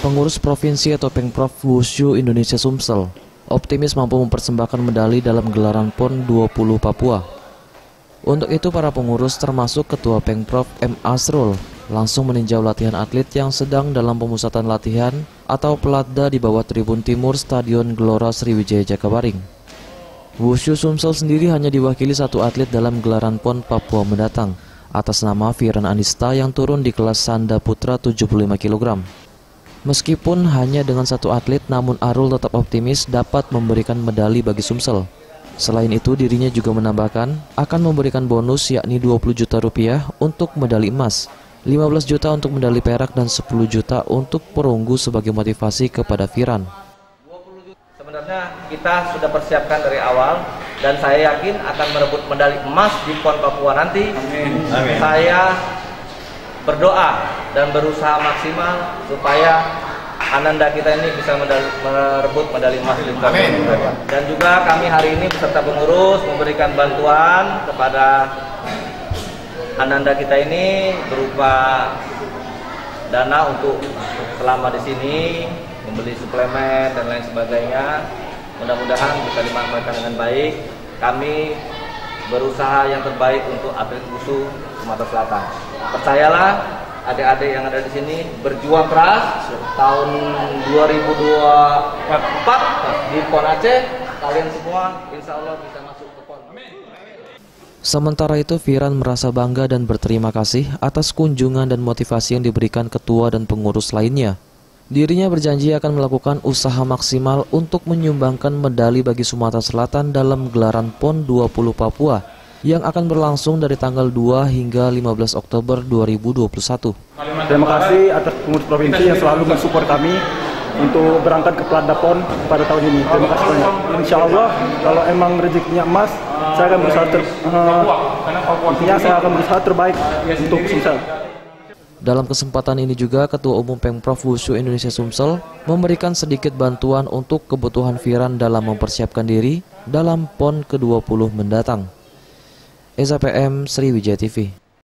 Pengurus Provinsi atau Pengprov Wushu Indonesia Sumsel optimis mampu mempersembahkan medali dalam gelaran PON 20 Papua. Untuk itu para pengurus termasuk Ketua Pengprov M. Asrul langsung meninjau latihan atlet yang sedang dalam pemusatan latihan atau pelatda di bawah Tribun Timur Stadion Gelora Sriwijaya Jakabaring. Wushu Sumsel sendiri hanya diwakili satu atlet dalam gelaran PON Papua mendatang atas nama Firan Anista yang turun di kelas Sanda Putra 75 kg. Meskipun hanya dengan satu atlet, namun Arul tetap optimis dapat memberikan medali bagi Sumsel. Selain itu, dirinya juga menambahkan akan memberikan bonus yakni 20 juta rupiah untuk medali emas, 15 juta untuk medali perak, dan 10 juta untuk perunggu sebagai motivasi kepada Firan. Sebenarnya kita sudah persiapkan dari awal dan saya yakin akan merebut medali emas di PON Papua nanti. Amin. Amin. Saya berdoa dan berusaha maksimal supaya Ananda kita ini bisa merebut medali emas di PON Papua. Dan juga kami hari ini beserta pengurus memberikan bantuan kepada Ananda kita ini berupa dana untuk selama di sini, membeli suplemen dan lain sebagainya. Mudah-mudahan bisa dimanfaatkan dengan baik. Kami berusaha yang terbaik untuk atlet wushu Sumatera Selatan. Percayalah, adik-adik yang ada di sini berjuang keras. Tahun 2024 di PON Aceh, kalian semua insya Allah bisa masuk ke PON. Sementara itu, Firan merasa bangga dan berterima kasih atas kunjungan dan motivasi yang diberikan ketua dan pengurus lainnya. Dirinya berjanji akan melakukan usaha maksimal untuk menyumbangkan medali bagi Sumatera Selatan dalam gelaran PON 20 Papua yang akan berlangsung dari tanggal 2 hingga 15 Oktober 2021. Terima kasih atas pengurus provinsi yang selalu mensupport kami untuk berangkat ke Pelatda PON pada tahun ini. Terima kasih banyak. Insya Allah kalau emang rezekinya emas, saya akan berusaha terbaik untuk Sumsel. Dalam kesempatan ini juga Ketua Umum Pengprov Wushu Indonesia Sumsel memberikan sedikit bantuan untuk kebutuhan Firan dalam mempersiapkan diri dalam PON ke-20 mendatang. Eza PM, Sriwijaya TV.